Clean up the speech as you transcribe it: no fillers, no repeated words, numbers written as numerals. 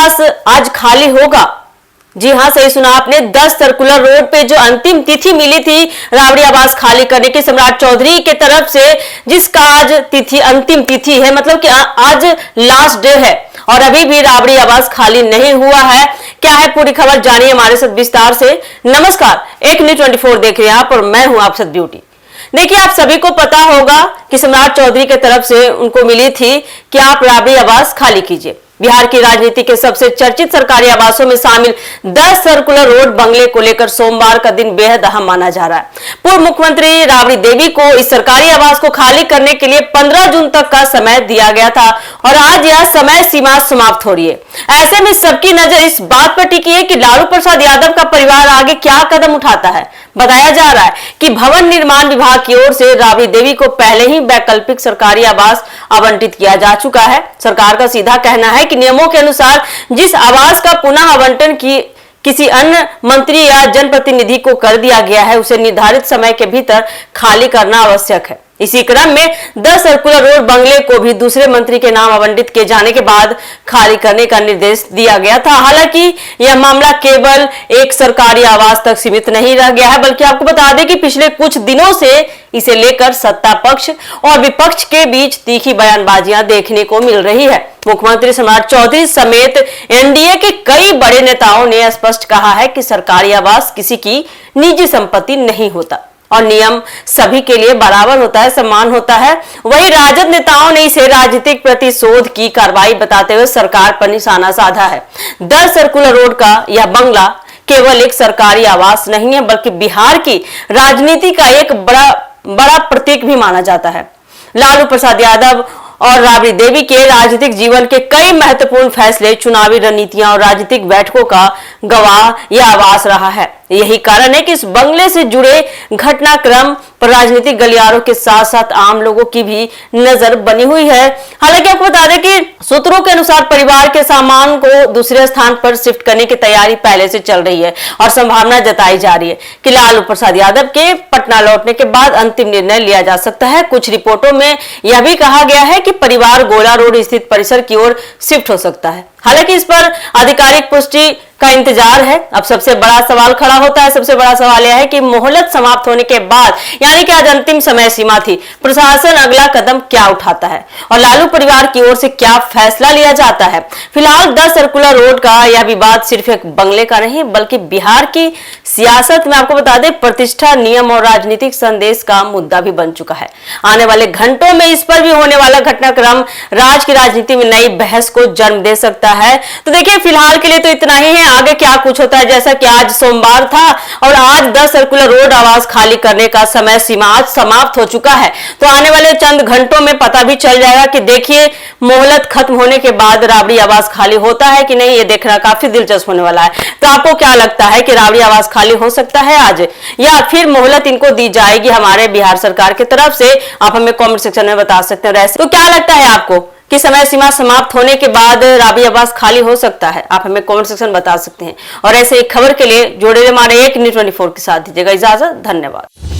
आवास आज खाली होगा। जी हां, सही सुना आपने। 10 सर्कुलर रोड पे जो अंतिम तिथि मिली थी राबड़ी आवास खाली करने की सम्राट चौधरी के तरफ से, जिसका आज तिथि अंतिम तिथि है, मतलब कि आज लास्ट डे है और अभी भी राबड़ी आवास खाली नहीं हुआ है। क्या है पूरी खबर, जानिए हमारे साथ विस्तार से। नमस्कार, एक न्यूज 24 देख रहे हैं आप और मैं हूं आप साथ ब्यूटी। देखिए, आप सभी को पता होगा कि सम्राट चौधरी के तरफ से उनको मिली थी कि आप राबड़ी आवास खाली कीजिए। बिहार की राजनीति के सबसे चर्चित सरकारी आवासों में शामिल 10 सर्कुलर रोड बंगले को लेकर सोमवार का दिन बेहद अहम माना जा रहा है। पूर्व मुख्यमंत्री राबड़ी देवी को इस सरकारी आवास को खाली करने के लिए 15 जून तक का समय दिया गया था और आज यह समय सीमा समाप्त हो रही है। ऐसे में सबकी नजर इस बात पर टिकी है कि लालू प्रसाद यादव का परिवार आगे क्या कदम उठाता है। बताया जा रहा है कि भवन निर्माण विभाग की ओर से राबड़ी देवी को पहले ही वैकल्पिक सरकारी आवास आवंटित किया जा चुका है। सरकार का सीधा कहना है कि नियमों के अनुसार जिस आवास का पुनः आवंटन किसी अन्य मंत्री या जनप्रतिनिधि को कर दिया गया है, उसे निर्धारित समय के भीतर खाली करना आवश्यक है। इसी क्रम में 10 सर्कुलर रोड बंगले को भी दूसरे मंत्री के नाम आवंटित किए जाने के बाद खाली करने का निर्देश दिया गया था। हालांकि यह मामला केवल एक सरकारी आवास तक सीमित नहीं रह गया है, बल्कि आपको बता दें कि पिछले कुछ दिनों से इसे लेकर सत्ता पक्ष और विपक्ष के बीच तीखी बयानबाजियां देखने को मिल रही है। मुख्यमंत्री सम्राट चौधरी समेत एनडीए के कई बड़े नेताओं ने स्पष्ट कहा है कि सरकारी आवास किसी की निजी संपत्ति नहीं होता और नियम सभी के लिए बराबर होता है, समान होता है। वहीं राजद नेताओं ने इसे राजनीतिक प्रतिशोध की कार्रवाई बताते हुए सरकार पर निशाना साधा है। 10 सर्कुलर रोड का यह बंगला केवल एक सरकारी आवास नहीं है, बल्कि बिहार की राजनीति का एक बड़ा प्रतीक भी माना जाता है। लालू प्रसाद यादव और राबड़ी देवी के राजनीतिक जीवन के कई महत्वपूर्ण फैसले, चुनावी रणनीतियां और राजनीतिक बैठकों का गवाह यह आवास रहा है। यही कारण है कि इस बंगले से जुड़े घटनाक्रम पर राजनीतिक गलियारों के साथ साथ आम लोगों की भी नजर बनी हुई है। हालांकि आपको बता दें कि सूत्रों के अनुसार परिवार के सामान को दूसरे स्थान पर शिफ्ट करने की तैयारी पहले से चल रही है और संभावना जताई जा रही है कि लालू प्रसाद यादव के पटना लौटने के बाद अंतिम निर्णय लिया जा सकता है। कुछ रिपोर्टों में यह भी कहा गया है कि परिवार गोला रोड स्थित परिसर की ओर शिफ्ट हो सकता है। हालांकि इस पर आधिकारिक पुष्टि का इंतजार है। अब सबसे बड़ा सवाल खड़ा होता है। सबसे बड़ा सवाल यह है कि मोहलत समाप्त होने के बाद, यानी कि आज अंतिम समय सीमा थी, प्रशासन अगला कदम क्या उठाता है और लालू परिवार की ओर से क्या फैसला लिया जाता है। फिलहाल 10 सर्कुलर रोड का यह विवाद सिर्फ एक बंगले का नहीं, बल्कि बिहार की सियासत में आपको बता दें प्रतिष्ठा, नियम और राजनीतिक संदेश का मुद्दा भी बन चुका है। आने वाले घंटों में इस पर भी होने वाला घटनाक्रम राज्य की राजनीति में नई बहस को जन्म दे सकता है। तो देखिए, फिलहाल के लिए तो इतना ही है। आगे क्या कुछ होता है, जैसा कि आज सोमवार था और आज 10 सर्कुलर रोड आवास खाली करने का समय सीमा आज समाप्त हो चुका है। तो आने वाले चंद घंटों में पता भी चल जाएगा कि देखिए मोहलत खत्म होने के बाद राबड़ी आवास खाली होता है कि नहीं। ये देखना काफी दिलचस्प होने वाला है। तो आपको क्या लगता है कि राबड़ी आवास खाली हो सकता है आज, या फिर मोहलत इनको दी जाएगी हमारे बिहार सरकार की तरफ से? आप हमें कॉमेंट सेक्शन में बता सकते हैं। तो क्या लगता है आपको कि समय सीमा समाप्त होने के बाद राबड़ी आवास खाली हो सकता है? आप हमें कमेंट सेक्शन में बता सकते हैं। और ऐसे एक खबर के लिए जुड़े हमारे एक न्यूज 24 के साथ। दीजिएगा इजाजत। धन्यवाद।